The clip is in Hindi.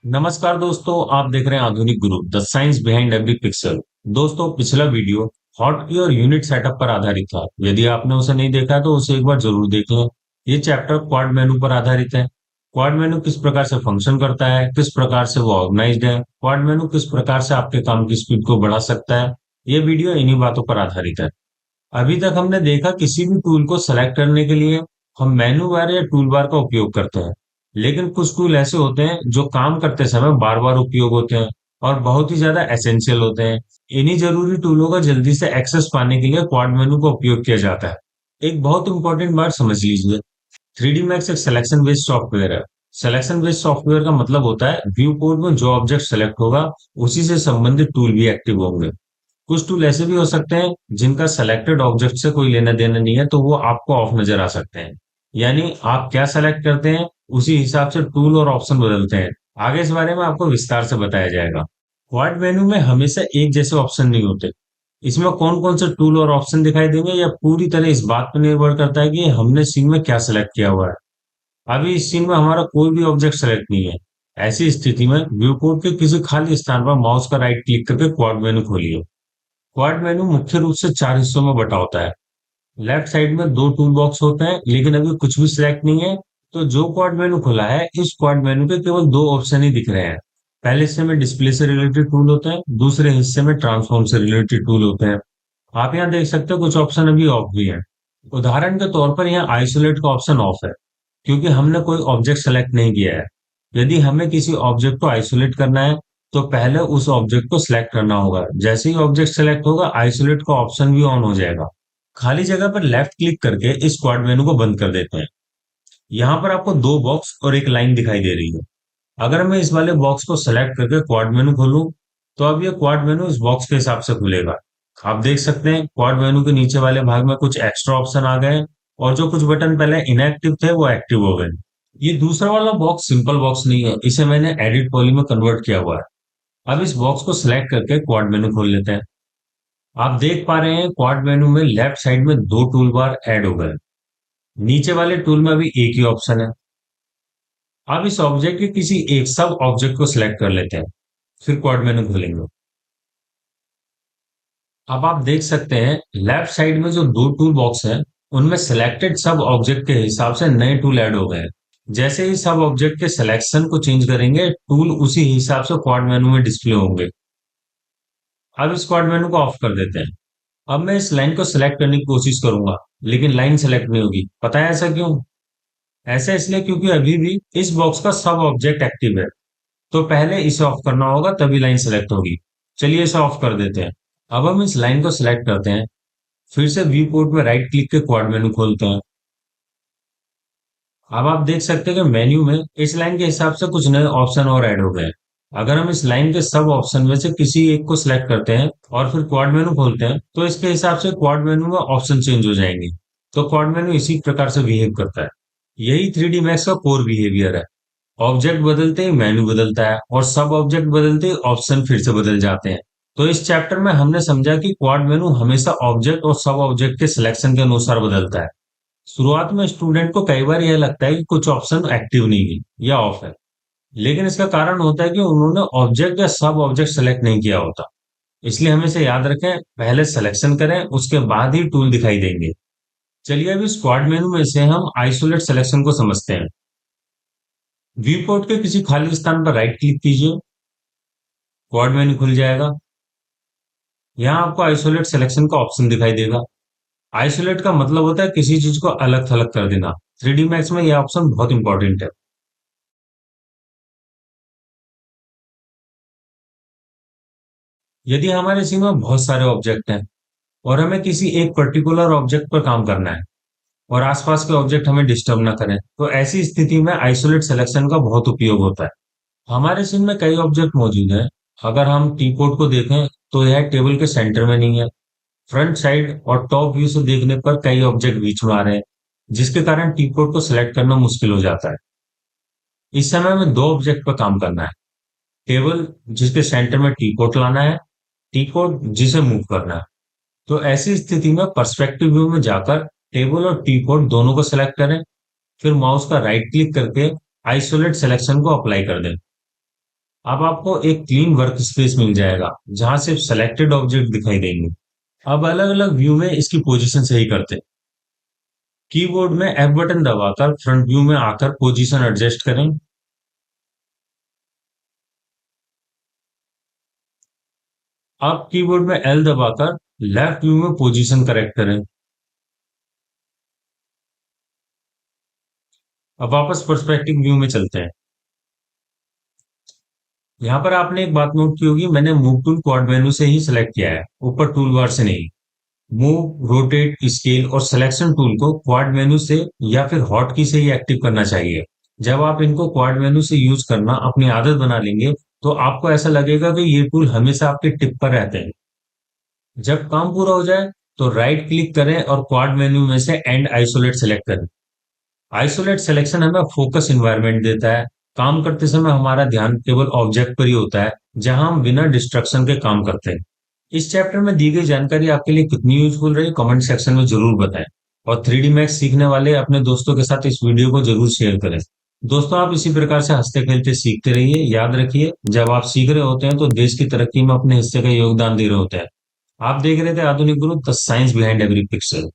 नमस्कार दोस्तों, आप देख रहे हैं आधुनिक गुरु the science behind every pixel. दोस्तों, पिछला वीडियो हॉटकी और यूनिट सेटअप पर आधारित था। यदि आपने उसे नहीं देखा तो उसे एक बार जरूर देख लें। ये चैप्टर क्वाड मेनू पर आधारित है। क्वाड मेनू किस प्रकार से फंक्शन करता है, किस प्रकार से वो ऑर्गेनाइज्ड है, क्वाड मेनू किस प्रकार से आपके काम की स्पीड को बढ़ा सकता है। ये वीडियो इन्हीं बातों पर आधारित है। अभी तक हमने देखा किसी भी टूल को सेलेक्ट करने के लिए हम मेनू बार या टूल बार का उपयोग करते हैं। लेकिन कुछ टूल ऐसे होते हैं जो काम करते समय बार बार उपयोग होते हैं और बहुत ही ज्यादा एसेंशियल होते हैं। इन्हीं जरूरी टूलों का जल्दी से एक्सेस पाने के लिए क्वाड मेनू का उपयोग किया जाता है। एक बहुत इंपॉर्टेंट बात समझ लीजिए। 3D मैक्स एक सिलेक्शन बेस्ड सॉफ्टवेयर है। सिलेक्शन बेस्ड सॉफ्टवेयर का मतलब होता है व्यू कोड में जो ऑब्जेक्ट सेलेक्ट होगा उसी से संबंधित टूल भी एक्टिव होंगे। कुछ टूल ऐसे भी हो सकते हैं जिनका सेलेक्टेड ऑब्जेक्ट से कोई लेना देना नहीं है, तो वो आपको ऑफ नजर आ सकते हैं। यानी आप क्या सेलेक्ट करते हैं उसी हिसाब से टूल और ऑप्शन बदलते हैं। आगे इस बारे में आपको विस्तार से बताया जाएगा। क्वाड मेनू में हमेशा एक जैसे ऑप्शन नहीं होते। इसमें कौन कौन से टूल और ऑप्शन दिखाई देंगे यह पूरी तरह इस बात पर निर्भर करता है कि हमने सीन में क्या सेलेक्ट किया हुआ है। अभी इस सीन में हमारा कोई भी ऑब्जेक्ट सेलेक्ट नहीं है। ऐसी स्थिति में व्यू कोड के किसी खाली स्थान पर माउस का राइट क्लिक करके क्वाड मेनू खोलिए। क्वाड मेनू मुख्य रूप से चार हिस्सों में बटा होता है। लेफ्ट साइड में दो टूल बॉक्स होते हैं, लेकिन अभी कुछ भी सिलेक्ट नहीं है। तो जो क्वाड मेनू खुला है, इस क्वाड मेनू के केवल दो ऑप्शन ही दिख रहे हैं। पहले हिस्से में डिस्प्ले से रिलेटेड टूल होते हैं, दूसरे हिस्से में ट्रांसफॉर्म से रिलेटेड टूल होते हैं। आप यहाँ देख सकते हो कुछ ऑप्शन अभी ऑफ भी है। उदाहरण के तौर पर यहाँ आइसोलेट का ऑप्शन ऑफ है, क्योंकि हमने कोई ऑब्जेक्ट सेलेक्ट नहीं किया है। यदि हमें किसी ऑब्जेक्ट को आइसोलेट करना है तो पहले उस ऑब्जेक्ट को सिलेक्ट करना होगा। जैसे ही ऑब्जेक्ट सेलेक्ट होगा, आइसोलेट का ऑप्शन भी ऑन हो जाएगा। खाली जगह पर लेफ्ट क्लिक करके इस क्वाड मेनू को बंद कर देते हैं। यहाँ पर आपको दो बॉक्स और एक लाइन दिखाई दे रही है। अगर मैं इस वाले बॉक्स को सेलेक्ट करके क्वाड मेनू खोलूं तो अब ये क्वाड मेनू इस बॉक्स के हिसाब से खुलेगा। आप देख सकते हैं क्वाड मेनू के नीचे वाले भाग में कुछ एक्स्ट्रा ऑप्शन आ गए और जो कुछ बटन पहले इनएक्टिव थे वो एक्टिव हो गए। ये दूसरा वाला बॉक्स सिंपल बॉक्स नहीं है, इसे मैंने एडिट पॉली में कन्वर्ट किया हुआ है। अब इस बॉक्स को सिलेक्ट करके क्वाड मेनू खोल लेते हैं। आप देख पा रहे हैं क्वाड मेनू में लेफ्ट साइड में दो टूल बार ऐड हो गए। नीचे वाले टूल में अभी एक ही ऑप्शन है। अब इस ऑब्जेक्ट के किसी एक सब ऑब्जेक्ट को सिलेक्ट कर लेते हैं, फिर क्वाड मेनू खोलेंगे। अब आप देख सकते हैं लेफ्ट साइड में जो दो टूल बॉक्स हैं उनमें सिलेक्टेड सब ऑब्जेक्ट के हिसाब से नए टूल ऐड हो गए हैं। जैसे ही सब ऑब्जेक्ट के सिलेक्शन को चेंज करेंगे, टूल उसी हिसाब से क्वाड मेनू में डिस्प्ले होंगे। अब इस क्वाड मेनू को ऑफ कर देते हैं। अब मैं इस लाइन को सिलेक्ट करने की कोशिश करूंगा, लेकिन लाइन सेलेक्ट नहीं होगी। पता है ऐसा क्यों? ऐसा इसलिए क्योंकि अभी भी इस बॉक्स का सब ऑब्जेक्ट एक्टिव है। तो पहले इसे ऑफ करना होगा, तभी लाइन सेलेक्ट होगी। चलिए इसे ऑफ कर देते हैं। अब हम इस लाइन को सिलेक्ट करते हैं, फिर से व्यू पोर्ट में राइट क्लिक के क्वाड मेनू खोलते हैं। अब आप देख सकते हैं कि मेन्यू में इस लाइन के हिसाब से कुछ नए ऑप्शन और ऐड हो गए हैं। अगर हम इस लाइन के सब ऑप्शन में से किसी एक को सिलेक्ट करते हैं और फिर क्वाड मेनू खोलते हैं तो इसके हिसाब से क्वाड मेनू में ऑप्शन चेंज हो जाएंगे। तो क्वाड मेनू इसी प्रकार से बिहेव करता है। यही 3D मैक्स का कोर बिहेवियर है। ऑब्जेक्ट बदलते ही मेन्यू बदलता है और सब ऑब्जेक्ट बदलते ही ऑप्शन फिर से बदल जाते हैं। तो इस चैप्टर में हमने समझा कि क्वाड मेनू हमेशा ऑब्जेक्ट और सब ऑब्जेक्ट के सिलेक्शन के अनुसार बदलता है। शुरुआत में स्टूडेंट को कई बार यह लगता है कि कुछ ऑप्शन एक्टिव नहीं है या ऑफ है, लेकिन इसका कारण होता है कि उन्होंने ऑब्जेक्ट या सब ऑब्जेक्ट सेलेक्ट नहीं किया होता। इसलिए हमें इसे याद रखें, पहले सिलेक्शन करें, उसके बाद ही टूल दिखाई देंगे। चलिए अभी स्क्वाड मेनू में से हम आइसोलेट सिलेक्शन को समझते हैं। व्यू पोर्ट के किसी खाली स्थान पर राइट क्लिक कीजिए, क्वाड मेनू खुल जाएगा। यहाँ आपको आइसोलेट सिलेक्शन का ऑप्शन दिखाई देगा। आइसोलेट का मतलब होता है किसी चीज को अलग थलग कर देना। 3D मैक्स में यह ऑप्शन बहुत इंपॉर्टेंट है। यदि हमारे सीन में बहुत सारे ऑब्जेक्ट हैं और हमें किसी एक पर्टिकुलर ऑब्जेक्ट पर काम करना है और आसपास के ऑब्जेक्ट हमें डिस्टर्ब ना करें, तो ऐसी स्थिति में आइसोलेट सिलेक्शन का बहुत उपयोग होता है। हमारे सीन में कई ऑब्जेक्ट मौजूद हैं। अगर हम टी कोड को देखें तो यह टेबल के सेंटर में नहीं है। फ्रंट साइड और टॉप व्यू से देखने पर कई ऑब्जेक्ट बीच में आ रहे हैं, जिसके कारण टी कोड को सिलेक्ट करना मुश्किल हो जाता है। इस समय हमें दो ऑब्जेक्ट पर काम करना है। टेबल जिसके सेंटर में टी कोड लाना है, टी कोड जिसे मूव करना है। तो ऐसी स्थिति में पर्सपेक्टिव व्यू में जाकर टेबल और टी कोड दोनों को सिलेक्ट करें, फिर माउस का राइट क्लिक करके आइसोलेट सिलेक्शन को अप्लाई कर दें। अब आपको एक क्लीन वर्क स्पेस मिल जाएगा जहां सिर्फ सेलेक्टेड ऑब्जेक्ट दिखाई देंगे। अब अलग अलग व्यू में इसकी पोजीशन सही करते हैं। कीबोर्ड में एफ बटन दबाकर फ्रंट व्यू में आकर पोजीशन एडजस्ट करें। अब कीबोर्ड में एल दबाकर लेफ्ट व्यू में पोजीशन करेक्ट करें। अब वापस पर्सपेक्टिव व्यू में चलते हैं। यहाँ पर आपने एक बात नोट की होगी, मैंने मूव टूल क्वाड मेनू से ही सिलेक्ट किया है, ऊपर टूल बार से नहीं। मूव, रोटेट, स्केल और सिलेक्शन टूल को क्वाड मेनू से या फिर हॉट की से ही एक्टिव करना चाहिए। जब आप इनको क्वाड मेनू से यूज करना अपनी आदत बना लेंगे तो आपको ऐसा लगेगा कि ये टूल हमेशा आपके टिप पर रहते हैं। जब काम पूरा हो जाए तो राइट क्लिक करें और क्वाड मेनू में से एंड आइसोलेट सेलेक्ट करें। आइसोलेट सिलेक्शन हमें फोकस इन्वायरमेंट देता है। काम करते समय हमारा ध्यान केवल ऑब्जेक्ट पर ही होता है, जहां हम बिना डिस्ट्रक्शन के काम करते हैं। इस चैप्टर में दी गई जानकारी आपके लिए कितनी यूजफुल रही कमेंट सेक्शन में जरूर बताएं। और 3D मैक्स सीखने वाले अपने दोस्तों के साथ इस वीडियो को जरूर शेयर करें। दोस्तों, आप इसी प्रकार से हंसते खेलते सीखते रहिए। याद रखिए, जब आप सीख रहे होते हैं तो देश की तरक्की में अपने हिस्से का योगदान दे रहे होते हैं। आप देख रहे थे आधुनिक गुरु, the science behind every pixel.